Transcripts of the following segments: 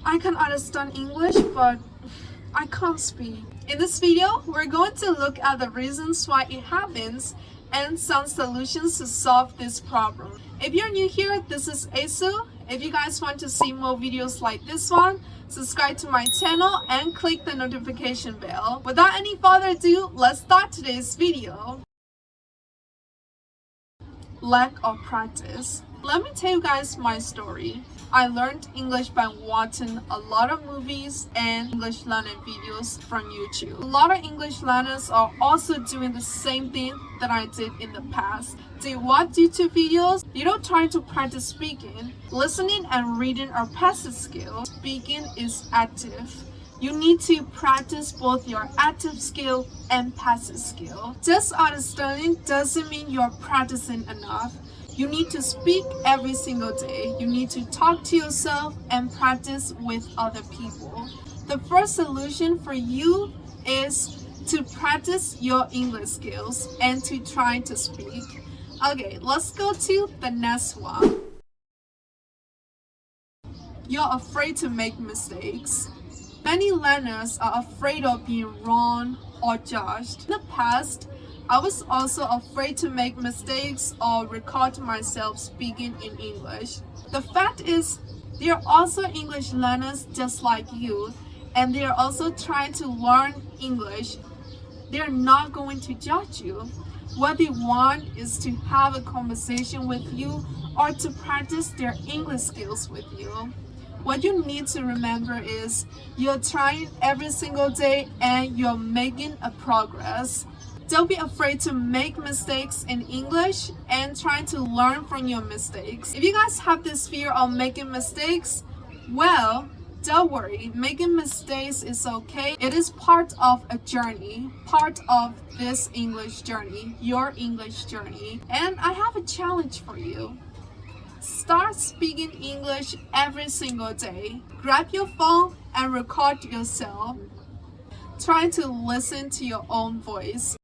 I can understand English, but I can't speak. In this video, we're going to look at the reasons why it happens and some solutions to solve this problem. If you're new here, this is Asu. If you guys want to see more videos like this one, subscribe to my channel and click the notification bell. Without any further ado, let's start today's video. Lack of practice. Let me tell you guys my story. I learned English by watching a lot of movies and English learning videos from YouTube. A lot of English learners are also doing the same thing that I did in the past. They watch YouTube videos, you don't try to practice speaking. Listening and reading are passive skills. Speaking is active. You need to practice both your active skill and passive skill. Just understanding doesn't mean you're practicing enough. You need to speak every single day. You need to talk to yourself and practice with other people. The first solution for you is to practice your English skills and to try to speak. Okay, let's go to the next one. You're afraid to make mistakes. Many learners are afraid of being wrong or judged. In the past, I was also afraid to make mistakes or record myself speaking in English. The fact is, there are also English learners just like you, and they are also trying to learn English. They're not going to judge you. What they want is to have a conversation with you or to practice their English skills with you. What you need to remember is you're trying every single day and you're making a progress. Don't be afraid to make mistakes in English and try to learn from your mistakes. If you guys have this fear of making mistakes, well, don't worry. Making mistakes is okay. It is part of a journey, part of this English journey, your English journey. And I have a challenge for you. Start speaking English every single day. Grab your phone and record yourself. Try to listen to your own voice.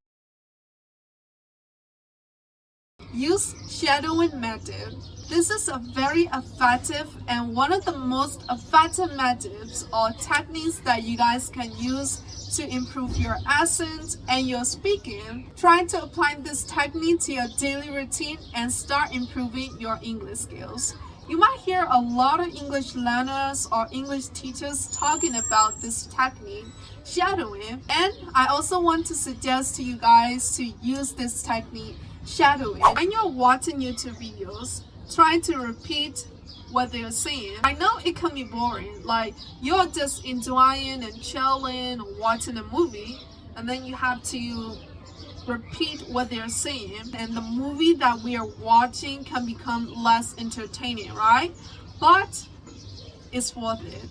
Use shadowing method. This is a very effective and one of the most effective methods or techniques that you guys can use to improve your accent and your speaking. Try to apply this technique to your daily routine and start improving your English skills. You might hear a lot of English learners or English teachers talking about this technique, shadowing, and I also want to suggest to you guys to use this technique, shadowing. When you're watching YouTube videos, try to repeat what they're saying. I know it can be boring, like you're just enjoying and chilling or watching a movie, and then you have to repeat what they're saying, and the movie that we are watching can become less entertaining, right? But it's worth it.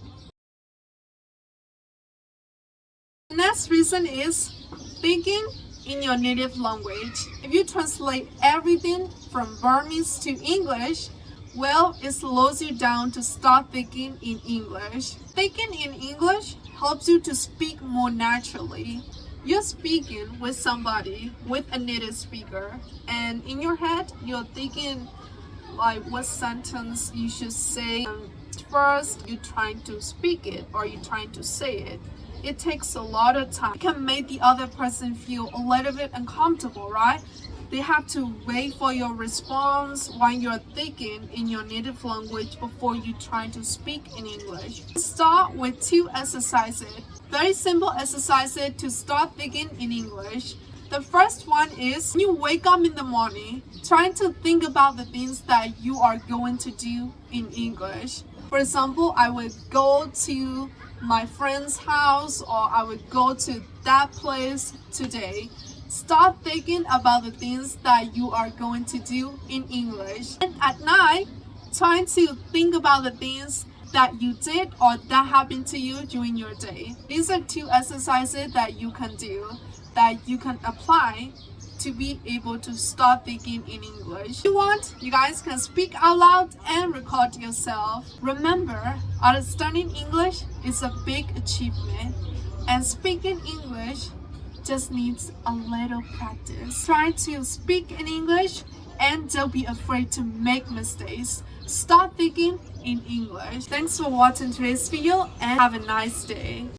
The next reason is speaking in your native language. If you translate everything from Burmese to English, well, it slows you down to start thinking in English. Thinking in English helps you to speak more naturally. You're speaking with somebody, with a native speaker, and in your head, you're thinking like what sentence you should say. First, you're trying to speak it or you're trying to say it. It takes a lot of time. It can make the other person feel a little bit uncomfortable, right? They have to wait for your response while you're thinking in your native language before you try to speak in English. Start with 2 exercises. Very simple exercises to start thinking in English. The first one is when you wake up in the morning, trying to think about the things that you are going to do in English. For example, I would go to my friend's house or I would go to that place today. Start thinking about the things that you are going to do in English. And at night, trying to think about the things that you did or that happened to you during your day. These are 2 exercises that you can do, that you can apply to be able to start thinking in English. If you want, you guys can speak out loud and record yourself. Remember, understanding English is a big achievement, and speaking English just needs a little practice. Try to speak in English and don't be afraid to make mistakes. Start thinking in English. Thanks for watching today's video and have a nice day.